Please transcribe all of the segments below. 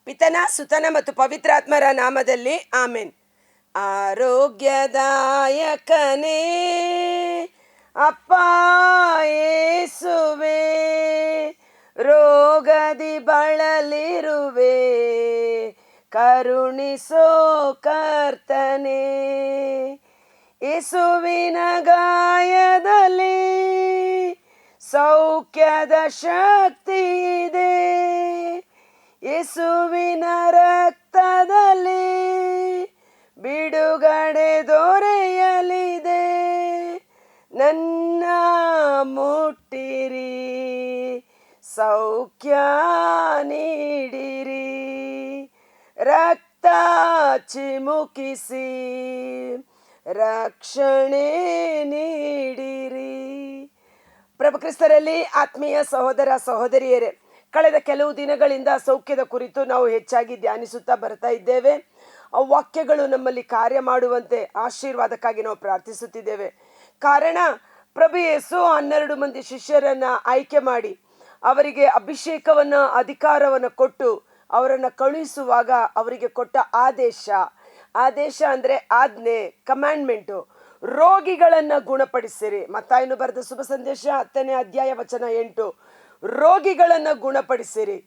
ಪಿತನ ಸುತನ ಮತ್ತು ಪವಿತ್ರಾತ್ಮರ ನಾಮದಲ್ಲಿ ಆಮೆನ್. ಆರೋಗ್ಯದಾಯಕನೇ ಅಪ್ಪ ಯೇಸುವೆ, ರೋಗದಿ ಬಳಲಿರುವೆ, ಕರುಣಿಸೋ ಕರ್ತನೇ. ಯೇಸುವಿನ ಗಾಯದಲ್ಲಿ ಸೌಖ್ಯದ ಶಕ್ತಿ ಇದೆ, ಯೇಸುವಿನ ರಕ್ತದಲ್ಲಿ ಬಿಡುಗಡೆ ದೊರೆಯಲಿದೆ. ನನ್ನ ಮುಟ್ಟಿರಿ, ಸೌಖ್ಯ ನೀಡಿರಿ, ರಕ್ತ ಚಿಮುಕಿಸಿ ರಕ್ಷಣೆ ನೀಡಿರಿ. ಪ್ರಭು ಕ್ರಿಸ್ತರಲ್ಲಿ ಆತ್ಮೀಯ ಸಹೋದರ ಸಹೋದರಿಯರೇ, ಕಳೆದ ಕೆಲವು ದಿನಗಳಿಂದ ಸೌಖ್ಯದ ಕುರಿತು ನಾವು ಹೆಚ್ಚಾಗಿ ಧ್ಯಾನಿಸುತ್ತಾ ಬರ್ತಾ ಇದ್ದೇವೆ. ಆ ವಾಕ್ಯಗಳು ನಮ್ಮಲ್ಲಿ ಕಾರ್ಯ ಮಾಡುವಂತೆ ಆಶೀರ್ವಾದಕ್ಕಾಗಿ ನಾವು ಪ್ರಾರ್ಥಿಸುತ್ತಿದ್ದೇವೆ. ಕಾರಣ, ಪ್ರಭು ಯೇಸು 12 ಮಂದಿ ಶಿಷ್ಯರನ್ನ ಆಯ್ಕೆ ಮಾಡಿ ಅವರಿಗೆ ಅಭಿಷೇಕವನ್ನ ಅಧಿಕಾರವನ್ನು ಕೊಟ್ಟು ಅವರನ್ನು ಕಳುಹಿಸುವಾಗ ಅವರಿಗೆ ಕೊಟ್ಟ ಆದೇಶ ಅಂದ್ರೆ ಆಜ್ಞೆ, ಕಮ್ಯಾಂಡ್ಮೆಂಟು, ರೋಗಿಗಳನ್ನ ಗುಣಪಡಿಸಿರಿ. ಮತ್ತಾಯನು ಬರೆದ ಶುಭ ಸಂದೇಶ 10ನೇ ಅಧ್ಯಾಯ ವಚನ 8, ರೋಗಿಗಳನ್ನ ಗುಣಪಡಿಸಿರಿ,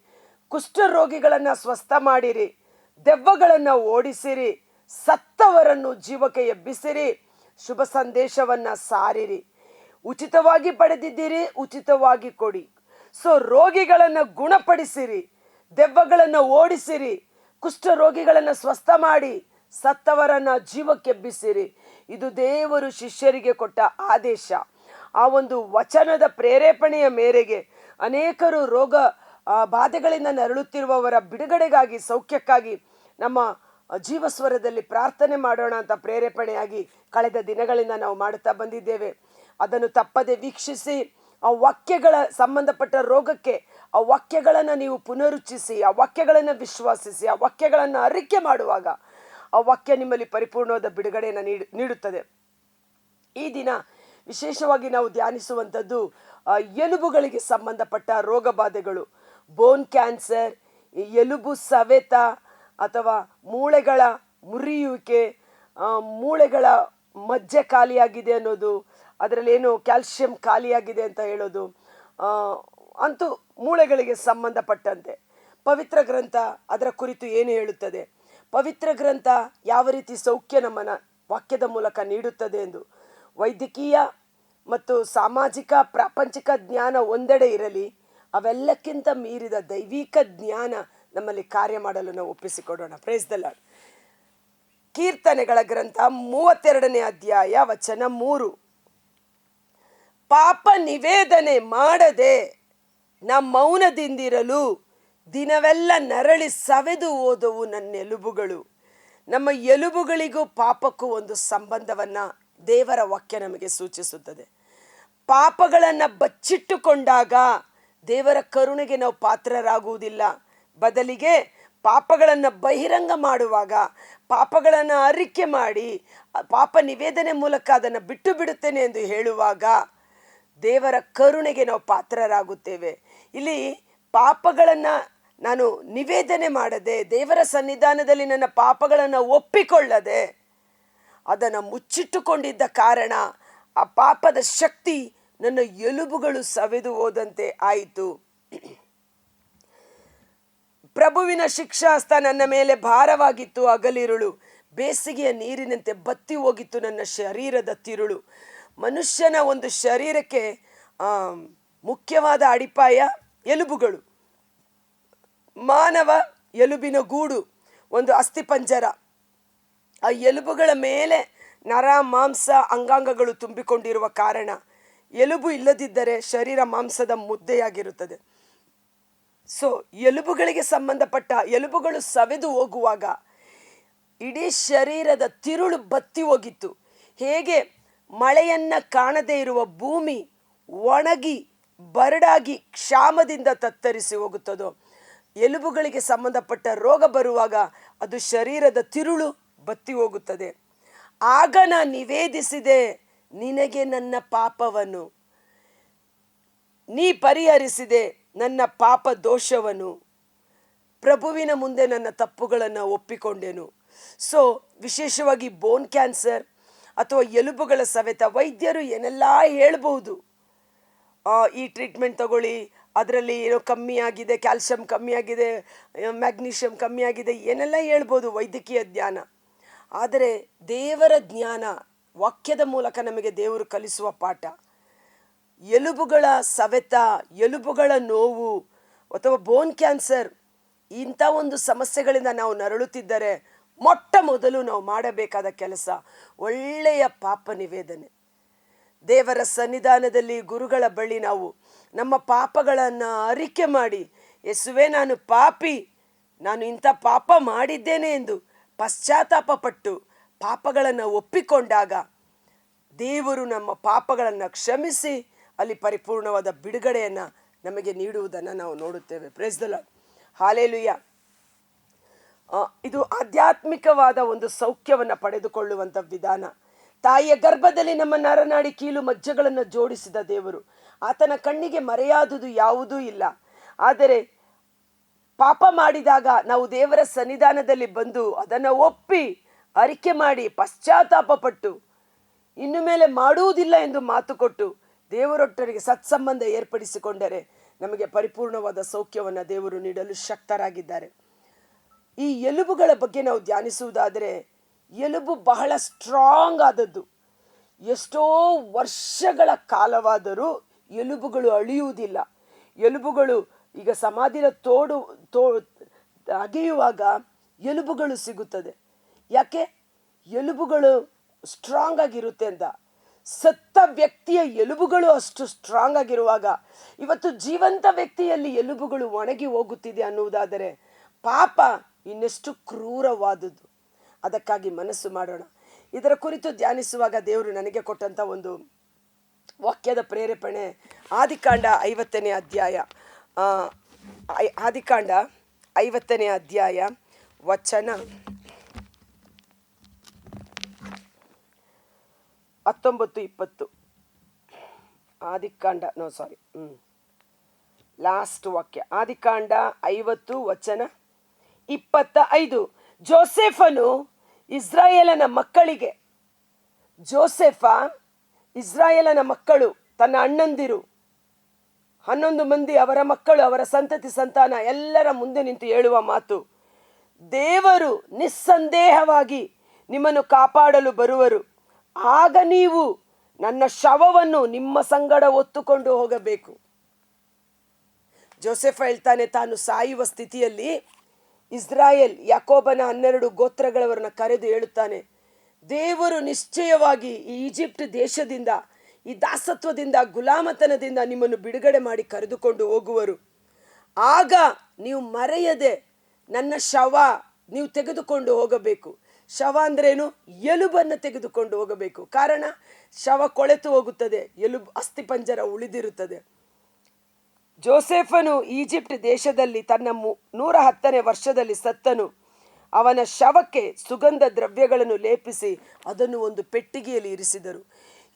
ಕುಷ್ಠ ರೋಗಿಗಳನ್ನ ಸ್ವಸ್ಥ ಮಾಡಿರಿ, ದೆವ್ವಗಳನ್ನ ಓಡಿಸಿರಿ, ಸತ್ತವರನ್ನು ಜೀವಕ್ಕೆ ಎಬ್ಬಿಸಿರಿ, ಶುಭ ಸಂದೇಶವನ್ನ ಸಾರಿರಿ. ಉಚಿತವಾಗಿ ಪಡೆದಿದ್ದೀರಿ, ಉಚಿತವಾಗಿ ಕೊಡಿ. ಸೊ ರೋಗಿಗಳನ್ನ ಗುಣಪಡಿಸಿರಿ, ದೆವ್ವಗಳನ್ನ ಓಡಿಸಿರಿ, ಕುಷ್ಠ ರೋಗಿಗಳನ್ನ ಸ್ವಸ್ಥ ಮಾಡಿ, ಸತ್ತವರನ್ನ ಜೀವಕ್ಕೆಬ್ಬಿಸಿರಿ. ಇದು ದೇವರು ಶಿಷ್ಯರಿಗೆ ಕೊಟ್ಟ ಆದೇಶ. ಆ ಒಂದು ವಚನದ ಪ್ರೇರೇಪಣೆಯ ಮೇರೆಗೆ ಅನೇಕರು ರೋಗ ಬಾಧೆಗಳಿಂದ ನರಳುತ್ತಿರುವವರ ಬಿಡುಗಡೆಗಾಗಿ, ಸೌಖ್ಯಕ್ಕಾಗಿ ನಮ್ಮ ಜೀವಸ್ವರದಲ್ಲಿ ಪ್ರಾರ್ಥನೆ ಮಾಡೋಣ ಅಂತ ಪ್ರೇರೇಪಣೆಯಾಗಿ ಕಳೆದ ದಿನಗಳಿಂದ ನಾವು ಮಾಡುತ್ತಾ ಬಂದಿದ್ದೇವೆ. ಅದನ್ನು ತಪ್ಪದೆ ವೀಕ್ಷಿಸಿ, ಆ ವಾಕ್ಯಗಳ ಸಂಬಂಧಪಟ್ಟ ರೋಗಕ್ಕೆ ಆ ವಾಕ್ಯಗಳನ್ನು ನೀವು ಪುನರುಚ್ಚಿಸಿ, ಆ ವಾಕ್ಯಗಳನ್ನು ವಿಶ್ವಾಸಿಸಿ, ಆ ವಾಕ್ಯಗಳನ್ನು ಅರಿಕೆ ಮಾಡುವಾಗ ಆ ವಾಕ್ಯ ನಿಮ್ಮಲ್ಲಿ ಪರಿಪೂರ್ಣವಾದ ಬಿಡುಗಡೆಯನ್ನು ನೀಡುತ್ತದೆ. ಈ ದಿನ ವಿಶೇಷವಾಗಿ ನಾವು ಧ್ಯಾನಿಸುವಂಥದ್ದು ಎಲುಬುಗಳಿಗೆ ಸಂಬಂಧಪಟ್ಟ ರೋಗ ಬಾಧೆಗಳು. ಬೋನ್ ಕ್ಯಾನ್ಸರ್, ಎಲುಬು ಸವೆತ ಅಥವಾ ಮೂಳೆಗಳ ಮುರಿಯುವಿಕೆ, ಮೂಳೆಗಳ ಮಜ್ಜೆ ಖಾಲಿಯಾಗಿದೆ ಅನ್ನೋದು, ಅದರಲ್ಲಿ ಏನು ಕ್ಯಾಲ್ಸಿಯಂ ಖಾಲಿಯಾಗಿದೆ ಅಂತ ಹೇಳೋದು, ಅಂತೂ ಮೂಳೆಗಳಿಗೆ ಸಂಬಂಧಪಟ್ಟಂತೆ ಪವಿತ್ರ ಗ್ರಂಥ ಅದರ ಕುರಿತು ಏನು ಹೇಳುತ್ತದೆ, ಪವಿತ್ರ ಗ್ರಂಥ ಯಾವ ರೀತಿ ಸೌಖ್ಯ ನಮ್ಮನ್ನು ವಾಕ್ಯದ ಮೂಲಕ ನೀಡುತ್ತದೆ ಎಂದು. ವೈದ್ಯಕೀಯ ಮತ್ತು ಸಾಮಾಜಿಕ ಪ್ರಾಪಂಚಿಕ ಜ್ಞಾನ ಒಂದೆಡೆ ಇರಲಿ, ಅವೆಲ್ಲಕ್ಕಿಂತ ಮೀರಿದ ದೈವಿಕ ಜ್ಞಾನ ನಮ್ಮಲ್ಲಿ ಕಾರ್ಯ ಮಾಡಲು ನಾವು ಒಪ್ಪಿಸಿಕೊಡೋಣ. Praise the lord. ಕೀರ್ತನೆಗಳ ಗ್ರಂಥ 32ನೇ ಅಧ್ಯಾಯ ವಚನ 3, ಪಾಪ ನಿವೇದನೆ ಮಾಡದೆ ನಾ ಮೌನದಿಂದಿರಲು ದಿನವೆಲ್ಲ ನರಳಿ ಸವೆದು ಹೋದವು ನನ್ನ ಎಲುಬುಗಳು. ನಮ್ಮ ಎಲುಬುಗಳಿಗೂ ಪಾಪಕ್ಕೂ ಒಂದು ಸಂಬಂಧವನ್ನು ದೇವರ ವಾಕ್ಯ ನಮಗೆ ಸೂಚಿಸುತ್ತದೆ. ಪಾಪಗಳನ್ನು ಬಚ್ಚಿಟ್ಟುಕೊಂಡಾಗ ದೇವರ ಕರುಣೆಗೆ ನಾವು ಪಾತ್ರರಾಗುವುದಿಲ್ಲ. ಬದಲಿಗೆ ಪಾಪಗಳನ್ನು ಬಹಿರಂಗ ಮಾಡುವಾಗ, ಪಾಪಗಳನ್ನು ಅರಿಕೆ ಮಾಡಿ ಪಾಪ ನಿವೇದನೆ ಮೂಲಕ ಅದನ್ನು ಬಿಟ್ಟು ಬಿಡುತ್ತೇನೆ ಎಂದು ಹೇಳುವಾಗ ದೇವರ ಕರುಣೆಗೆ ನಾವು ಪಾತ್ರರಾಗುತ್ತೇವೆ. ಇಲ್ಲಿ ಪಾಪಗಳನ್ನು ನಾನು ನಿವೇದನೆ ಮಾಡದೆ, ದೇವರ ಸನ್ನಿಧಾನದಲ್ಲಿ ನನ್ನ ಪಾಪಗಳನ್ನು ಒಪ್ಪಿಕೊಳ್ಳದೆ ಅದನ್ನು ಮುಚ್ಚಿಟ್ಟುಕೊಂಡಿದ್ದ ಕಾರಣ ಆ ಪಾಪದ ಶಕ್ತಿ ನನ್ನ ಎಲುಬುಗಳು ಸವೆದು ಹೋದಂತೆ ಆಯಿತು. ಪ್ರಭುವಿನ ಶಿಕ್ಷಾಸ್ತ ನನ್ನ ಮೇಲೆ ಭಾರವಾಗಿತ್ತು, ಹಗಲಿರುಳು ಬೇಸಿಗೆಯ ನೀರಿನಂತೆ ಬತ್ತಿ ಹೋಗಿತ್ತು ನನ್ನ ಶರೀರದ ತಿರುಳು. ಮನುಷ್ಯನ ಒಂದು ಶರೀರಕ್ಕೆ ಮುಖ್ಯವಾದ ಅಡಿಪಾಯ ಎಲುಬುಗಳು. ಮಾನವ ಎಲುಬಿನ ಗೂಡು, ಒಂದು ಅಸ್ಥಿಪಂಜರ. ಆ ಎಲುಬುಗಳ ಮೇಲೆ ನರ, ಮಾಂಸ, ಅಂಗಾಂಗಗಳು ತುಂಬಿಕೊಂಡಿರುವ ಕಾರಣ ಎಲುಬು ಇಲ್ಲದಿದ್ದರೆ ಶರೀರ ಮಾಂಸದ ಮುದ್ದೆಯಾಗಿರುತ್ತದೆ. ಸೊ ಎಲುಬುಗಳಿಗೆ ಸಂಬಂಧಪಟ್ಟ ಎಲುಬುಗಳು ಸವೆದು ಹೋಗುವಾಗ ಇಡೀ ಶರೀರದ ತಿರುಳು ಬತ್ತಿ ಹೋಗಿತ್ತು. ಹೇಗೆ ಮಳೆಯನ್ನು ಕಾಣದೇ ಇರುವ ಭೂಮಿ ಒಣಗಿ ಬರಡಾಗಿ ಕ್ಷಾಮದಿಂದ ತತ್ತರಿಸಿ ಹೋಗುತ್ತದೋ, ಎಲುಬುಗಳಿಗೆ ಸಂಬಂಧಪಟ್ಟ ರೋಗ ಬರುವಾಗ ಅದು ಶರೀರದ ತಿರುಳು ಬತ್ತಿ ಹೋಗುತ್ತದೆ. ಆಗ ನಾ ನಿವೇದಿಸಿದೆ ನಿನಗೆ ನನ್ನ ಪಾಪವನ್ನು, ನೀ ಪರಿಹರಿಸಿದೆ ನನ್ನ ಪಾಪ ದೋಷವನ್ನು. ಪ್ರಭುವಿನ ಮುಂದೆ ನನ್ನ ತಪ್ಪುಗಳನ್ನು ಒಪ್ಪಿಕೊಂಡೆನು. ಸೊ ವಿಶೇಷವಾಗಿ ಬೋನ್ ಕ್ಯಾನ್ಸರ್ ಅಥವಾ ಎಲುಬುಗಳ ಸವೆತ, ವೈದ್ಯರು ಏನೆಲ್ಲ ಹೇಳ್ಬೋದು, ಈ ಟ್ರೀಟ್ಮೆಂಟ್ ತಗೊಳ್ಳಿ, ಅದರಲ್ಲಿ ಏನೋ ಕಮ್ಮಿ ಆಗಿದೆ, ಕ್ಯಾಲ್ಸಿಯಂ ಕಮ್ಮಿ ಆಗಿದೆ, ಮ್ಯಾಗ್ನೀಷಿಯಂ ಕಮ್ಮಿ ಆಗಿದೆ, ಏನೆಲ್ಲ ಹೇಳ್ಬೋದು ವೈದ್ಯಕೀಯ ಜ್ಞಾನ. ಆದರೆ ದೇವರ ಜ್ಞಾನ, ವಾಕ್ಯದ ಮೂಲಕ ನಮಗೆ ದೇವರು ಕಲಿಸುವ ಪಾಠ, ಎಲುಬುಗಳ ಸವೆತ, ಎಲುಬುಗಳ ನೋವು ಅಥವಾ ಬೋನ್ ಕ್ಯಾನ್ಸರ್, ಇಂಥ ಒಂದು ಸಮಸ್ಯೆಗಳಿಂದ ನಾವು ನರಳುತ್ತಿದ್ದರೆ ಮೊಟ್ಟ ಮೊದಲು ನಾವು ಮಾಡಬೇಕಾದ ಕೆಲಸ ಒಳ್ಳೆಯ ಪಾಪ ನಿವೇದನೆ. ದೇವರ ಸನ್ನಿಧಾನದಲ್ಲಿ ಗುರುಗಳ ಬಳಿ ನಾವು ನಮ್ಮ ಪಾಪಗಳನ್ನು ಅರಿಕೆ ಮಾಡಿ, ಯೇಸುವೆ ನಾನು ಪಾಪಿ, ನಾನು ಇಂಥ ಪಾಪ ಮಾಡಿದ್ದೇನೆ ಎಂದು ಪಶ್ಚಾತ್ತಾಪ ಪಟ್ಟು ಪಾಪಗಳನ್ನು ಒಪ್ಪಿಕೊಂಡಾಗ ದೇವರು ನಮ್ಮ ಪಾಪಗಳನ್ನು ಕ್ಷಮಿಸಿ ಅಲ್ಲಿ ಪರಿಪೂರ್ಣವಾದ ಬಿಡುಗಡೆಯನ್ನು ನಮಗೆ ನೀಡುವುದನ್ನು ನಾವು ನೋಡುತ್ತೇವೆ. Price the lord, hallelujah. ಇದು ಆಧ್ಯಾತ್ಮಿಕವಾದ ಒಂದು ಸೌಖ್ಯವನ್ನು ಪಡೆದುಕೊಳ್ಳುವಂಥ ವಿಧಾನ. ತಾಯಿಯ ಗರ್ಭದಲ್ಲಿ ನಮ್ಮ ನರನಾಡಿ ಕೀಲು ಮಜ್ಜೆಗಳನ್ನು ಜೋಡಿಸಿದ ದೇವರು, ಆತನ ಕಣ್ಣಿಗೆ ಮರೆಯಾದುದು ಯಾವುದೂ ಇಲ್ಲ. ಆದರೆ ಪಾಪ ಮಾಡಿದಾಗ ನಾವು ದೇವರ ಸನ್ನಿಧಾನದಲ್ಲಿ ಬಂದು ಅದನ್ನು ಒಪ್ಪಿ ಅರಿಕೆ ಮಾಡಿ ಪಶ್ಚಾತ್ತಾಪ ಪಟ್ಟು ಇನ್ನು ಮೇಲೆ ಮಾಡುವುದಿಲ್ಲ ಎಂದು ಮಾತು ಕೊಟ್ಟು ದೇವರೊಟ್ಟರಿಗೆ ಸತ್ಸಂಬಂಧ ಏರ್ಪಡಿಸಿಕೊಂಡರೆ ನಮಗೆ ಪರಿಪೂರ್ಣವಾದ ಸೌಖ್ಯವನ್ನು ದೇವರು ನೀಡಲು ಶಕ್ತರಾಗಿದ್ದಾರೆ. ಈ ಎಲುಬುಗಳ ಬಗ್ಗೆ ನಾವು ಧ್ಯಾನಿಸುವುದಾದರೆ, ಎಲುಬು ಬಹಳ ಸ್ಟ್ರಾಂಗ್ ಆದದ್ದು. ಎಷ್ಟೋ ವರ್ಷಗಳ ಕಾಲವಾದರೂ ಎಲುಬುಗಳು ಅಳಿಯುವುದಿಲ್ಲ. ಎಲುಬುಗಳು ಈಗ ಸಮಾಧಿಯ ಅಗೆಯುವಾಗ ಎಲುಬುಗಳು ಸಿಗುತ್ತದೆ. ಯಾಕೆ? ಎಲುಬುಗಳು ಸ್ಟ್ರಾಂಗ್ ಆಗಿರುತ್ತೆ ಅಂತ. ಸತ್ತ ವ್ಯಕ್ತಿಯ ಎಲುಬುಗಳು ಅಷ್ಟು ಸ್ಟ್ರಾಂಗ್ ಆಗಿರುವಾಗ ಇವತ್ತು ಜೀವಂತ ವ್ಯಕ್ತಿಯಲ್ಲಿ ಎಲುಬುಗಳು ಒಣಗಿ ಹೋಗುತ್ತಿದೆ ಅನ್ನುವುದಾದರೆ ಪಾಪ ಇನ್ನೆಷ್ಟು ಕ್ರೂರವಾದುದು. ಅದಕ್ಕಾಗಿ ಮನಸ್ಸು ಮಾಡೋಣ. ಇದರ ಕುರಿತು ಧ್ಯಾನಿಸುವಾಗ ದೇವರು ನನಗೆ ಕೊಟ್ಟಂಥ ಒಂದು ವಾಕ್ಯದ ಪ್ರೇರೇಪಣೆ ಆದಿಕಾಂಡ 50ನೇ ಅಧ್ಯಾಯ, ಆದಿಕಾಂಡ 50ನೇ ಅಧ್ಯಾಯ ವಚನ 19-20. ಲಾಸ್ಟ್ ವಾಕ್ಯ, ಆದಿಕಾಂಡ 50 ವಚನ 25. ಜೋಸೆಫನು ಇಸ್ರಾಯೇಲನ ಮಕ್ಕಳಿಗೆ, ಜೋಸೆಫ ಇಸ್ರಾಯೇಲನ ಮಕ್ಕಳು, ತನ್ನ ಅಣ್ಣಂದಿರು 11 ಮಂದಿ, ಅವರ ಮಕ್ಕಳು, ಅವರ ಸಂತತಿ ಸಂತಾನ ಎಲ್ಲರ ಮುಂದೆ ನಿಂತು ಹೇಳುವ ಮಾತು, ದೇವರು ನಿಸ್ಸಂದೇಹವಾಗಿ ನಿಮ್ಮನ್ನು ಕಾಪಾಡಲು ಬರುವರು. ಆಗ ನೀವು ನನ್ನ ಶವವನ್ನು ನಿಮ್ಮ ಸಂಗಡ ಹೊತ್ತುಕೊಂಡು ಹೋಗಬೇಕು. ಜೋಸೆಫ ಹೇಳ್ತಾನೆ, ತಾನು ಸಾಯುವ ಸ್ಥಿತಿಯಲ್ಲಿ ಇಸ್ರಾಯೇಲ್ ಯಾಕೋಬನ 12 ಗೋತ್ರಗಳವರನ್ನ ಕರೆದು ಹೇಳುತ್ತಾನೆ, ದೇವರು ನಿಶ್ಚಯವಾಗಿ ಈ ಈಜಿಪ್ಟ್ ದೇಶದಿಂದ, ಈ ದಾಸತ್ವದಿಂದ, ಗುಲಾಮತನದಿಂದ ನಿಮ್ಮನ್ನು ಬಿಡುಗಡೆ ಮಾಡಿ ಕರೆದುಕೊಂಡು ಹೋಗುವರು. ಆಗ ನೀವು ಮರೆಯದೆ ನನ್ನ ಶವ ನೀವು ತೆಗೆದುಕೊಂಡು ಹೋಗಬೇಕು. ಶವ ಅಂದ್ರೇನು? ಎಲುಬನ್ನು ತೆಗೆದುಕೊಂಡು ಹೋಗಬೇಕು. ಕಾರಣ ಶವ ಕೊಳೆತು ಹೋಗುತ್ತದೆ, ಎಲುಬು ಅಸ್ಥಿಪಂಜರ ಉಳಿದಿರುತ್ತದೆ. ಜೋಸೆಫನು ಈಜಿಪ್ಟ್ ದೇಶದಲ್ಲಿ ತನ್ನ 110ನೇ ವರ್ಷದಲ್ಲಿ ಸತ್ತನು. ಅವನ ಶವಕ್ಕೆ ಸುಗಂಧ ದ್ರವ್ಯಗಳನ್ನು ಲೇಪಿಸಿ ಅದನ್ನು ಒಂದು ಪೆಟ್ಟಿಗೆಯಲ್ಲಿ ಇರಿಸಿದರು.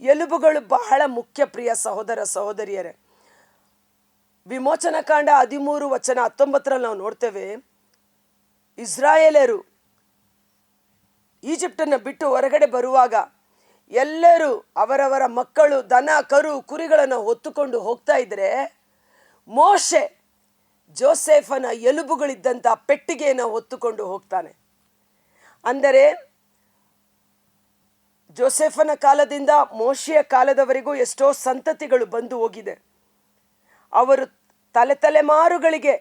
ಎಲುಬುಗಳು ಬಹಳ ಮುಖ್ಯ, ಪ್ರಿಯ ಸಹೋದರ ಸಹೋದರಿಯರೇ. ವಿಮೋಚನಕಾಂಡ 13 ವಚನ 19ರಲ್ಲಿ ನಾವು ನೋಡ್ತೇವೆ, ಇಸ್ರಾಯೇಲರು ಈಜಿಪ್ಟನ್ನು ಬಿಟ್ಟು ಹೊರಗಡೆ ಬರುವಾಗ ಎಲ್ಲರೂ ಅವರವರ ಮಕ್ಕಳು, ದನ ಕರು ಕುರಿಗಳನ್ನು ಹೊತ್ತುಕೊಂಡು ಹೋಗ್ತಾ ಇದ್ರೆ ಮೋಶೆ ಜೋಸೆಫನ ಎಲುಬುಗಳಿದ್ದಂಥ ಪೆಟ್ಟಿಗೆಯನ್ನು ಹೊತ್ತುಕೊಂಡು ಹೋಗ್ತಾನೆ. ಅಂದರೆ ಜೋಸೆಫನ ಕಾಲದಿಂದ ಮೋಶೆಯ ಕಾಲದವರೆಗೂ ಎಷ್ಟೋ ಸಂತತಿಗಳು ಬಂದು ಹೋಗಿದೆ. ಅವರು ತಲೆಮಾರುಗಳಿಗೆ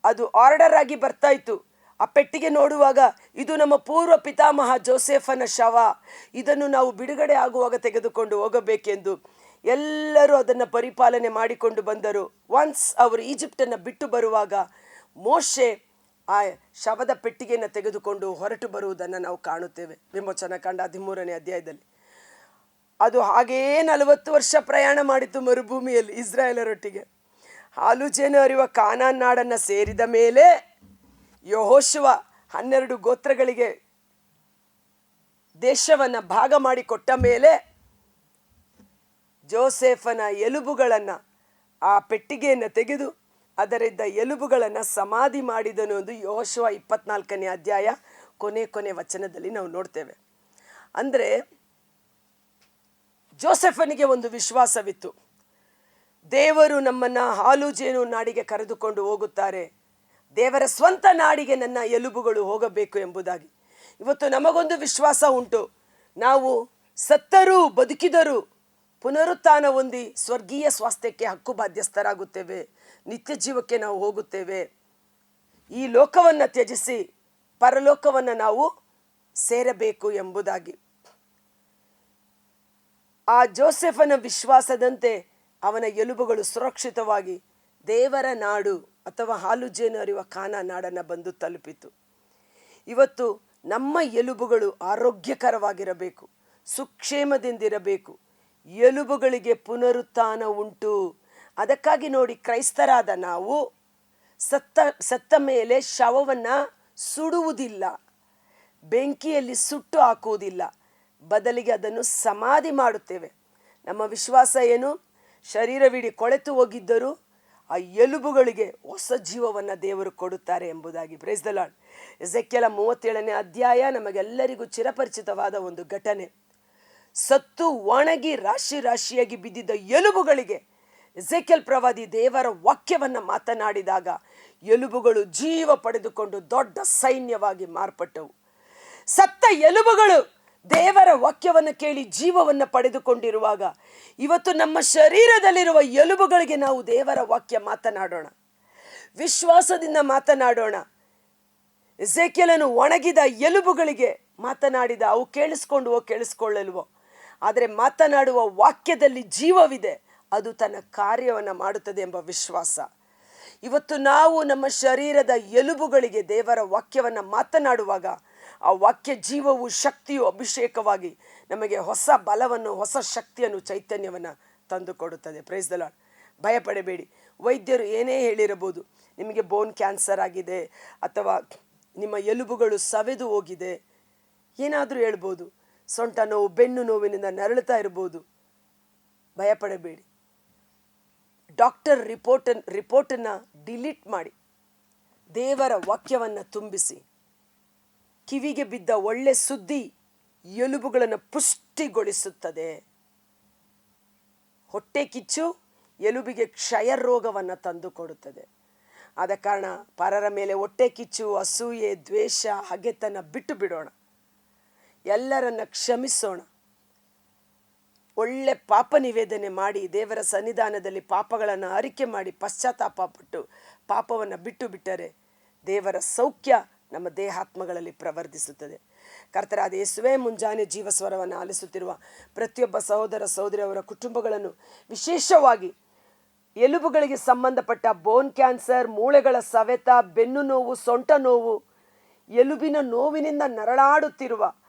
ಅದು ಆರ್ಡರ್ ಆಗಿ ಬರ್ತಾ ಇತ್ತು. ಆ ಪೆಟ್ಟಿಗೆ ನೋಡುವಾಗ ಇದು ನಮ್ಮ ಪೂರ್ವ ಪಿತಾಮಹ ಜೋಸೆಫನ ಶವ, ಇದನ್ನು ನಾವು ಬಿಡುಗಡೆ ಆಗುವಾಗ ತೆಗೆದುಕೊಂಡು ಹೋಗಬೇಕೆಂದು ಎಲ್ಲರೂ ಅದನ್ನು ಪರಿಪಾಲನೆ ಮಾಡಿಕೊಂಡು ಬಂದರು. ಒನ್ಸ್ ಅವರು ಈಜಿಪ್ಟನ್ನು ಬಿಟ್ಟು ಬರುವಾಗ ಮೋಶೆ ಆ ಶವದ ಪೆಟ್ಟಿಗೆಯನ್ನು ತೆಗೆದುಕೊಂಡು ಹೊರಟು ಬರುವುದನ್ನು ನಾವು ಕಾಣುತ್ತೇವೆ ವಿಮೋಚನಕಾಂಡ 13ನೇ ಅಧ್ಯಾಯದಲ್ಲಿ. ಅದು ಹಾಗೇ 40 ವರ್ಷ ಪ್ರಯಾಣ ಮಾಡಿತು ಮರುಭೂಮಿಯಲ್ಲಿ ಇಸ್ರಾಯೇಲರೊಟ್ಟಿಗೆ. ಹಾಲು ಜೇನು ಹರಿಯುವ ಕಾನಾನ್ ನಾಡನ್ನು ಸೇರಿದ ಮೇಲೆ ಯೆಹೋಶುವ 12 ಗೋತ್ರಗಳಿಗೆ ದೇಶವನ್ನು ಭಾಗ ಮಾಡಿ ಕೊಟ್ಟ ಮೇಲೆ ಜೋಸೆಫನ ಎಲುಬುಗಳನ್ನು ಆ ಪೆಟ್ಟಿಗೆಯನ್ನು ತೆಗೆದು ಅದರಿಂದ ಎಲುಬುಗಳನ್ನು ಸಮಾಧಿ ಮಾಡಿದನು ಎಂದು ಯೆಹೋಶುವ 24ನೇ ಅಧ್ಯಾಯ ಕೊನೆ ವಚನದಲ್ಲಿ ನಾವು ನೋಡ್ತೇವೆ. ಅಂದರೆ ಜೋಸೆಫನಿಗೆ ಒಂದು ವಿಶ್ವಾಸವಿತ್ತು, ದೇವರು ನಮ್ಮನ್ನು ಹಾಲು ಜೇನು ನಾಡಿಗೆ ಕರೆದುಕೊಂಡು ಹೋಗುತ್ತಾರೆ, ದೇವರ ಸ್ವಂತ ನಾಡಿಗೆ ನನ್ನ ಎಲುಬುಗಳು ಹೋಗಬೇಕು ಎಂಬುದಾಗಿ. ಇವತ್ತು ನಮಗೊಂದು ವಿಶ್ವಾಸ ಉಂಟು, ನಾವು ಸತ್ತರೂ ಬದುಕಿದರೂ ಪುನರುತ್ಥಾನ ಹೊಂದಿ ಸ್ವರ್ಗೀಯ ಸ್ವಾಸ್ಥ್ಯಕ್ಕೆ ಹಕ್ಕು ಬಾಧ್ಯಸ್ಥರಾಗುತ್ತೇವೆ, ನಿತ್ಯ ಜೀವಕ್ಕೆ ನಾವು ಹೋಗುತ್ತೇವೆ. ಈ ಲೋಕವನ್ನು ತ್ಯಜಿಸಿ ಪರಲೋಕವನ್ನು ನಾವು ಸೇರಬೇಕು ಎಂಬುದಾಗಿ. ಆ ಜೋಸೆಫನ ವಿಶ್ವಾಸದಂತೆ ಅವನ ಎಲುಬುಗಳು ಸುರಕ್ಷಿತವಾಗಿ ದೇವರ ನಾಡು ಅಥವಾ ಹಾಲು ಜೇನು ಹರಿಯುವ ಕಾನಾನ್ ನಾಡನ್ನು ಬಂದು ತಲುಪಿತು. ಇವತ್ತು ನಮ್ಮ ಎಲುಬುಗಳು ಆರೋಗ್ಯಕರವಾಗಿರಬೇಕು, ಸುಕ್ಷೇಮದಿಂದಿರಬೇಕು, ಎಲುಬುಗಳಿಗೆ ಪುನರುತ್ಥಾನ ಉಂಟು. ಅದಕ್ಕಾಗಿ ನೋಡಿ, ಕ್ರೈಸ್ತರಾದ ನಾವು ಸತ್ತ ಮೇಲೆ ಶವವನ್ನು ಸುಡುವುದಿಲ್ಲ, ಬೆಂಕಿಯಲ್ಲಿ ಸುಟ್ಟು ಹಾಕುವುದಿಲ್ಲ, ಬದಲಿಗೆ ಅದನ್ನು ಸಮಾಧಿ ಮಾಡುತ್ತೇವೆ. ನಮ್ಮ ವಿಶ್ವಾಸ ಏನು? ಶರೀರವಿಡೀ ಕೊಳೆತು ಹೋಗಿದ್ದರೂ ಆ ಎಲುಬುಗಳಿಗೆ ಹೊಸ ಜೀವವನ್ನು ದೇವರು ಕೊಡುತ್ತಾರೆ ಎಂಬುದಾಗಿ. Praise the lord. ಎಜೆಕ್ಯೇಲ 37ನೇ ಅಧ್ಯಾಯ ನಮಗೆಲ್ಲರಿಗೂ ಚಿರಪರಿಚಿತವಾದ ಒಂದು ಘಟನೆ. ಸತ್ತು ಒಣಗಿ ರಾಶಿಯಾಗಿ ಬಿದ್ದಿದ್ದ ಎಲುಬುಗಳಿಗೆ ಎಜೆಕ್ಯೇಲ್ ಪ್ರವಾದಿ ದೇವರ ವಾಕ್ಯವನ್ನು ಮಾತನಾಡಿದಾಗ ಎಲುಬುಗಳು ಜೀವ ಪಡೆದುಕೊಂಡು ದೊಡ್ಡ ಸೈನ್ಯವಾಗಿ ಮಾರ್ಪಟ್ಟವು. ಸತ್ತ ಎಲುಬುಗಳು ದೇವರ ವಾಕ್ಯವನ್ನು ಕೇಳಿ ಜೀವವನ್ನು ಪಡೆದುಕೊಂಡಿರುವಾಗ ಇವತ್ತು ನಮ್ಮ ಶರೀರದಲ್ಲಿರುವ ಎಲುಬುಗಳಿಗೆ ನಾವು ದೇವರ ವಾಕ್ಯ ಮಾತನಾಡೋಣ, ವಿಶ್ವಾಸದಿಂದ ಮಾತನಾಡೋಣ. ಎಜೆಕ್ಯೇಲನು ಒಣಗಿದ ಎಲುಬುಗಳಿಗೆ ಮಾತನಾಡಿದ, ಅವು ಕೇಳಿಸಿಕೊಳ್ಳಲ್ವೋ, ಆದರೆ ಮಾತನಾಡುವ ವಾಕ್ಯದಲ್ಲಿ ಜೀವವಿದೆ, ಅದು ತನ್ನ ಕಾರ್ಯವನ್ನು ಮಾಡುತ್ತದೆ ಎಂಬ ವಿಶ್ವಾಸ. ಇವತ್ತು ನಾವು ನಮ್ಮ ಶರೀರದ ಎಲುಬುಗಳಿಗೆ ದೇವರ ವಾಕ್ಯವನ್ನು ಮಾತನಾಡುವಾಗ ಆ ವಾಕ್ಯ ಜೀವವು ಶಕ್ತಿಯು ಅಭಿಷೇಕವಾಗಿ ನಮಗೆ ಹೊಸ ಬಲವನ್ನು, ಹೊಸ ಶಕ್ತಿಯನ್ನು, ಚೈತನ್ಯವನ್ನು ತಂದು ಕೊಡುತ್ತದೆ. Price the lord. ಭಯಪಡಬೇಡಿ. ವೈದ್ಯರು ಏನೇ ಹೇಳಿರಬಹುದು, ನಿಮಗೆ ಬೋನ್ ಕ್ಯಾನ್ಸರ್ ಆಗಿದೆ ಅಥವಾ ನಿಮ್ಮ ಎಲುಬುಗಳು ಸವೆದು ಹೋಗಿದೆ, ಏನಾದರೂ ಹೇಳ್ಬೋದು, ಸೊಂಟ ನೋವು, ಬೆನ್ನು ನೋವಿನಿಂದ ನರಳುತ್ತಾ ಇರ್ಬೋದು. ಭಯಪಡಬೇಡಿ. ಡಾಕ್ಟರ್ ರಿಪೋರ್ಟನ್ನು ಡಿಲೀಟ್ ಮಾಡಿ ದೇವರ ವಾಕ್ಯವನ್ನು ತುಂಬಿಸಿ. ಕಿವಿಗೆ ಬಿದ್ದ ಒಳ್ಳೆ ಸುದ್ದಿ ಎಲುಬುಗಳನ್ನು ಪುಷ್ಟಿಗೊಳಿಸುತ್ತದೆ. ಹೊಟ್ಟೆ ಕಿಚ್ಚು ಎಲುಬಿಗೆ ಕ್ಷಯ ರೋಗವನ್ನು ತಂದು ಕೊಡುತ್ತದೆ. ಆದ ಕಾರಣ ಪರರ ಮೇಲೆ ಹೊಟ್ಟೆ ಕಿಚ್ಚು, ಅಸೂಯೆ, ದ್ವೇಷ, ಹಗೆತನ ಬಿಟ್ಟು ಬಿಡೋಣ. ಎಲ್ಲರನ್ನ ಕ್ಷಮಿಸೋಣ. ಒಳ್ಳೆ ಪಾಪ ನಿವೇದನೆ ಮಾಡಿ ದೇವರ ಸನ್ನಿಧಾನದಲ್ಲಿ ಪಾಪಗಳನ್ನು ಅರಿಕೆ ಮಾಡಿ ಪಶ್ಚಾತ್ತಾಪ ಪಟ್ಟು ಪಾಪವನ್ನು ಬಿಟ್ಟರೆ ದೇವರ ಸೌಖ್ಯ ನಮ್ಮ ದೇಹಾತ್ಮಗಳಲ್ಲಿ ಪ್ರವರ್ಧಿಸುತ್ತದೆ. ಕರ್ತರಾದ ಯೇಸುವೇ, ಮುಂಜಾನೆ ಜೀವಸ್ವರವನ್ನು ಆಲಿಸುತ್ತಿರುವ ಪ್ರತಿಯೊಬ್ಬ ಸಹೋದರ ಸಹೋದರಿಯವರ ಕುಟುಂಬಗಳನ್ನು, ವಿಶೇಷವಾಗಿ ಎಲುಬುಗಳಿಗೆ ಸಂಬಂಧಪಟ್ಟ ಬೋನ್ ಕ್ಯಾನ್ಸರ್, ಮೂಳೆಗಳ ಸವೆತ, ಬೆನ್ನು ನೋವು, ಸೊಂಟ ನೋವು, ಎಲುಬಿನ ನೋವಿನಿಂದ ನರಳಾಡುತ್ತಿರುವ,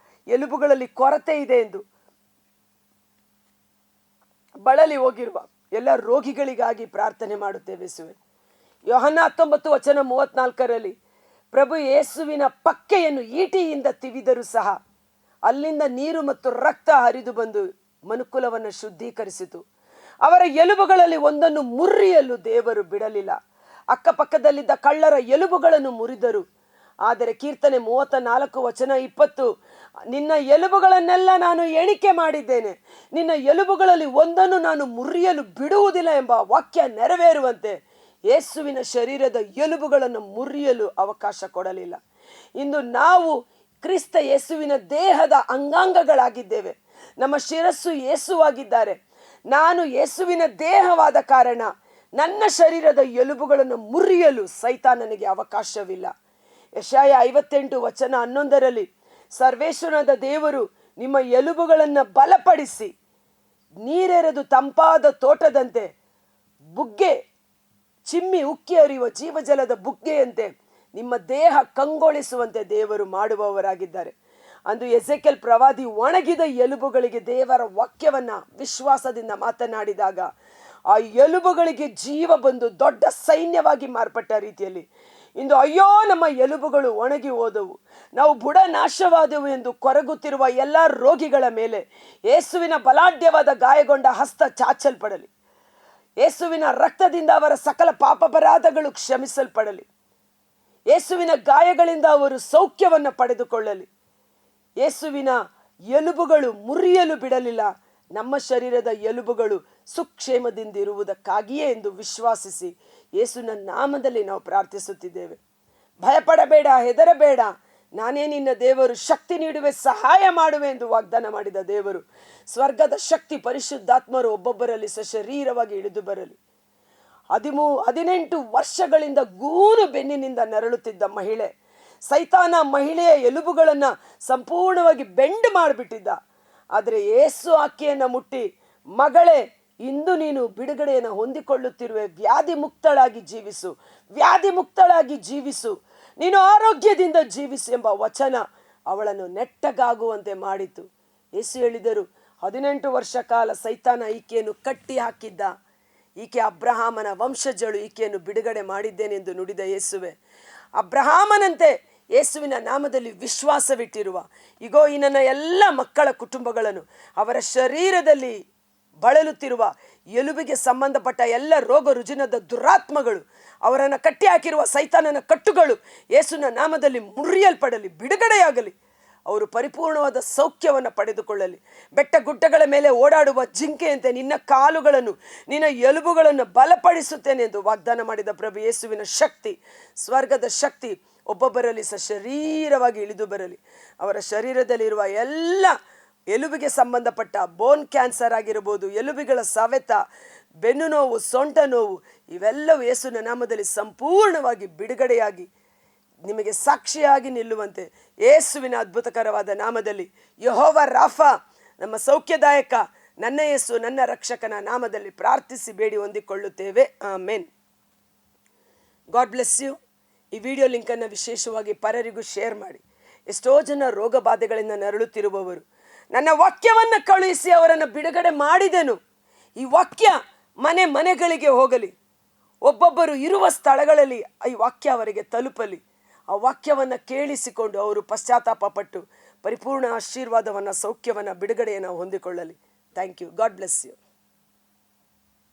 ಎಲುಬುಗಳಲ್ಲಿ ಕೊರತೆ ಇದೆ ಎಂದು ಬಳಲಿ ಹೋಗಿರುವ ಎಲ್ಲ ರೋಗಿಗಳಿಗಾಗಿ ಪ್ರಾರ್ಥನೆ ಮಾಡುತ್ತೇವೆ. ಯೋಹನ್ನ 19:34 ಪ್ರಭು ಯೇಸುವಿನ ಪಕ್ಕೆಯನ್ನು ಈಟಿಯಿಂದ ತಿವಿದರೂ ಸಹ ಅಲ್ಲಿಂದ ನೀರು ಮತ್ತು ರಕ್ತ ಹರಿದು ಬಂದು ಮನುಕುಲವನ್ನು ಶುದ್ಧೀಕರಿಸಿತು. ಅವರ ಎಲುಬುಗಳಲ್ಲಿ ಒಂದನ್ನು ಮುರಿಯಲು ದೇವರು ಬಿಡಲಿಲ್ಲ. ಅಕ್ಕಪಕ್ಕದಲ್ಲಿದ್ದ ಕಳ್ಳರ ಎಲುಬುಗಳನ್ನು ಮುರಿದರು. ಆದರೆ ಕೀರ್ತನೆ 34:20 ನಿನ್ನ ಎಲುಬುಗಳನ್ನೆಲ್ಲ ನಾನು ಎಣಿಕೆ ಮಾಡಿದ್ದೇನೆ, ನಿನ್ನ ಎಲುಬುಗಳಲ್ಲಿ ಒಂದನ್ನು ನಾನು ಮುರಿಯಲು ಬಿಡುವುದಿಲ್ಲ ಎಂಬ ವಾಕ್ಯ ನೆರವೇರುವಂತೆ ಯೇಸುವಿನ ಶರೀರದ ಎಲುಬುಗಳನ್ನು ಮುರಿಯಲು ಅವಕಾಶ ಕೊಡಲಿಲ್ಲ. ಇಂದು ನಾವು ಕ್ರಿಸ್ತ ಯೇಸುವಿನ ದೇಹದ ಅಂಗಾಂಗಗಳಾಗಿದ್ದೇವೆ. ನಮ್ಮ ಶಿರಸ್ಸು ಯೇಸುವಾಗಿದ್ದಾರೆ. ನಾನು ಯೇಸುವಿನ ದೇಹವಾದ ಕಾರಣ ನನ್ನ ಶರೀರದ ಎಲುಬುಗಳನ್ನು ಮುರಿಯಲು ಸೈತಾನನಿಗೆ ಅವಕಾಶವಿಲ್ಲ. ಯೆಶಾಯ 58:11 ಸರ್ವೇಶ್ವರನಾದ ದೇವರು ನಿಮ್ಮ ಎಲುಬುಗಳನ್ನು ಬಲಪಡಿಸಿ ನೀರೆರೆದು ತಂಪಾದ ತೋಟದಂತೆ ಬುಗ್ಗೆ ಚಿಮ್ಮಿ ಉಕ್ಕಿ ಹರಿಯುವ ಜೀವಜಲದ ಬುಗ್ಗೆಯಂತೆ ನಿಮ್ಮ ದೇಹ ಕಂಗೊಳಿಸುವಂತೆ ದೇವರು ಮಾಡುವವರಾಗಿದ್ದಾರೆ. ಅಂದು ಎಜೆಕ್ಯೇಲ್ ಪ್ರವಾದಿ ಒಣಗಿದ ಎಲುಬುಗಳಿಗೆ ದೇವರ ವಾಕ್ಯವನ್ನ ವಿಶ್ವಾಸದಿಂದ ಮಾತನಾಡಿದಾಗ ಆ ಎಲುಬುಗಳಿಗೆ ಜೀವ ಬಂದು ದೊಡ್ಡ ಸೈನ್ಯವಾಗಿ ಮಾರ್ಪಟ್ಟ ರೀತಿಯಲ್ಲಿ ಇಂದು ಅಯ್ಯೋ ನಮ್ಮ ಎಲುಬುಗಳು ಒಣಗಿ ಹೋದವು, ನಾವು ಬುಡ ನಾಶವಾದೆವು ಎಂದು ಕೊರಗುತ್ತಿರುವ ಎಲ್ಲ ರೋಗಿಗಳ ಮೇಲೆ ಯೇಸುವಿನ ಬಲಾಢ್ಯವಾದ ಗಾಯಗೊಂಡ ಹಸ್ತ ಚಾಚಲ್ಪಡಲಿ. ಯೇಸುವಿನ ರಕ್ತದಿಂದ ಅವರ ಸಕಲ ಪಾಪಾಪರಾಧಗಳು ಕ್ಷಮಿಸಲ್ಪಡಲಿ. ಯೇಸುವಿನ ಗಾಯಗಳಿಂದ ಅವರು ಸೌಖ್ಯವನ್ನು ಪಡೆದುಕೊಳ್ಳಲಿ. ಯೇಸುವಿನ ಎಲುಬುಗಳು ಮುರಿಯಲು ಬಿಡಲಿಲ್ಲ. ನಮ್ಮ ಶರೀರದ ಎಲುಬುಗಳು ಸುಕ್ಷೇಮದಿಂದ ಇರುವುದಕ್ಕಾಗಿಯೇ ಎಂದು ವಿಶ್ವಾಸಿಸಿ ಯೇಸುವಿನ ನಾಮದಲ್ಲಿ ನಾವು ಪ್ರಾರ್ಥಿಸುತ್ತಿದ್ದೇವೆ. ಭಯಪಡಬೇಡ, ಹೆದರಬೇಡ, ನಾನೇ ನಿನ್ನ ದೇವರು, ಶಕ್ತಿ ನೀಡುವೆ, ಸಹಾಯ ಮಾಡುವೆ ಎಂದು ವಾಗ್ದಾನ ಮಾಡಿದ ದೇವರು. ಸ್ವರ್ಗದ ಶಕ್ತಿ ಪರಿಶುದ್ಧಾತ್ಮರು ಒಬ್ಬೊಬ್ಬರಲ್ಲಿ ಸಶರೀರವಾಗಿ ಇಳಿದು ಬರಲಿ. 18 ವರ್ಷಗಳಿಂದ ಗೂನು ಬೆನ್ನಿನಿಂದ ನರಳುತ್ತಿದ್ದ ಮಹಿಳೆ, ಸೈತಾನ ಮಹಿಳೆಯ ಎಲುಬುಗಳನ್ನು ಸಂಪೂರ್ಣವಾಗಿ ಬೆಂಡ್ ಮಾಡಿಬಿಟ್ಟಿದ್ದ. ಆದರೆ ಯೇಸು ಆಕೆಯನ್ನು ಮುಟ್ಟಿ, ಮಗಳೇ, ಇಂದು ನೀನು ಬಿಡುಗಡೆಯನ್ನು ಹೊಂದಿಕೊಳ್ಳುತ್ತಿರುವೆ, ವ್ಯಾಧಿ ಮುಕ್ತಳಾಗಿ ಜೀವಿಸು, ವ್ಯಾಧಿ ಮುಕ್ತಳಾಗಿ ಜೀವಿಸು, ನೀನು ಆರೋಗ್ಯದಿಂದ ಜೀವಿಸು ಎಂಬ ವಚನ ಅವಳನ್ನು ನೆಟ್ಟಗಾಗುವಂತೆ ಮಾಡಿತು. ಯೇಸು ಹೇಳಿದರು, 18 ವರ್ಷ ಕಾಲ ಸೈತಾನ ಈಕೆಯನ್ನು ಕಟ್ಟಿ ಹಾಕಿದ್ದ. ಈಕೆ ಅಬ್ರಹಾಮನ ವಂಶಜಳು, ಈಕೆಯನ್ನು ಬಿಡುಗಡೆ ಮಾಡಿದ್ದೇನೆಂದು ನುಡಿದ ಯೇಸುವೆ. ಅಬ್ರಹಾಮನಂತೆ ಯೇಸುವಿನ ನಾಮದಲ್ಲಿ ವಿಶ್ವಾಸವಿಟ್ಟಿರುವ ಇಗೋ ಈ ನನ್ನ ಎಲ್ಲ ಮಕ್ಕಳ ಕುಟುಂಬಗಳನ್ನು, ಅವರ ಶರೀರದಲ್ಲಿ ಬಳಲುತ್ತಿರುವ ಎಲುಬಿಗೆ ಸಂಬಂಧಪಟ್ಟ ಎಲ್ಲ ರೋಗ ರುಜಿನದ ದುರಾತ್ಮಗಳು, ಅವರನ್ನು ಕಟ್ಟಿ ಹಾಕಿರುವ ಸೈತಾನನ ಕಟ್ಟುಗಳು ಯೇಸುವಿನ ನಾಮದಲ್ಲಿ ಮುರಿಯಲ್ಪಡಲಿ, ಬಿಡುಗಡೆಯಾಗಲಿ. ಅವರು ಪರಿಪೂರ್ಣವಾದ ಸೌಖ್ಯವನ್ನು ಪಡೆದುಕೊಳ್ಳಲಿ. ಬೆಟ್ಟ ಗುಡ್ಡಗಳ ಮೇಲೆ ಓಡಾಡುವ ಜಿಂಕೆಯಂತೆ ನಿನ್ನ ಕಾಲುಗಳನ್ನು, ನಿನ್ನ ಎಲುಬುಗಳನ್ನು ಬಲಪಡಿಸುತ್ತೇನೆ ಎಂದು ವಾಗ್ದಾನ ಮಾಡಿದ ಪ್ರಭು ಯೇಸುವಿನ ಶಕ್ತಿ, ಸ್ವರ್ಗದ ಶಕ್ತಿ ಒಬ್ಬೊಬ್ಬರಲ್ಲಿ ಶರೀರವಾಗಿ ಇಳಿದು ಬರಲಿ. ಅವರ ಶರೀರದಲ್ಲಿರುವ ಎಲ್ಲ ಎಲುಬಿಗೆ ಸಂಬಂಧಪಟ್ಟ ಬೋನ್ ಕ್ಯಾನ್ಸರ್ ಆಗಿರ್ಬೋದು, ಎಲುಬುಗಳ ಸವೆತ, ಬೆನ್ನು ನೋವು, ಸೊಂಟ ನೋವು, ಇವೆಲ್ಲವೂ ಯೇಸುವಿನ ನಾಮದಲ್ಲಿ ಸಂಪೂರ್ಣವಾಗಿ ಬಿಡುಗಡೆಯಾಗಿ ನಿಮಗೆ ಸಾಕ್ಷಿಯಾಗಿ ನಿಲ್ಲುವಂತೆ ಯೇಸುವಿನ ಅದ್ಭುತಕರವಾದ ನಾಮದಲ್ಲಿ, ಯೆಹೋವ ರಾಫಾ, ನಮ್ಮ ಸೌಖ್ಯದಾಯಕ, ನನ್ನ ಯೇಸು, ನನ್ನ ರಕ್ಷಕನ ನಾಮದಲ್ಲಿ ಪ್ರಾರ್ಥಿಸಿ ಬೇಡಿ ಹೊಂದಿಕೊಳ್ಳುತ್ತೇವೆ. ಆಮೆನ್. God bless you. ಈ ವಿಡಿಯೋ ಲಿಂಕನ್ನು ವಿಶೇಷವಾಗಿ ಪರರಿಗೂ ಶೇರ್ ಮಾಡಿ. ಎಷ್ಟೋ ಜನ ರೋಗ ಬಾಧೆಗಳಿಂದ ನರಳುತ್ತಿರುವವರು, ನನ್ನ ವಾಕ್ಯವನ್ನು ಕಳುಹಿಸಿ ಅವರನ್ನು ಬಿಡುಗಡೆ ಮಾಡಿದೆನು. ಈ ವಾಕ್ಯ ಮನೆಗಳಿಗೆ ಹೋಗಲಿ, ಒಬ್ಬೊಬ್ಬರು ಇರುವ ಸ್ಥಳಗಳಲ್ಲಿ ಈ ವಾಕ್ಯ ಅವರಿಗೆ ತಲುಪಲಿ. ಆ ವಾಕ್ಯವನ್ನು ಕೇಳಿಸಿಕೊಂಡು ಅವರು ಪಶ್ಚಾತ್ತಾಪ ಪಟ್ಟು ಪರಿಪೂರ್ಣ ಆಶೀರ್ವಾದವನ್ನು, ಸೌಖ್ಯವನ್ನು, ಬಿಡುಗಡೆಯನ್ನು ಹೊಂದಿಕೊಳ್ಳಲಿ. Thank you. God bless you.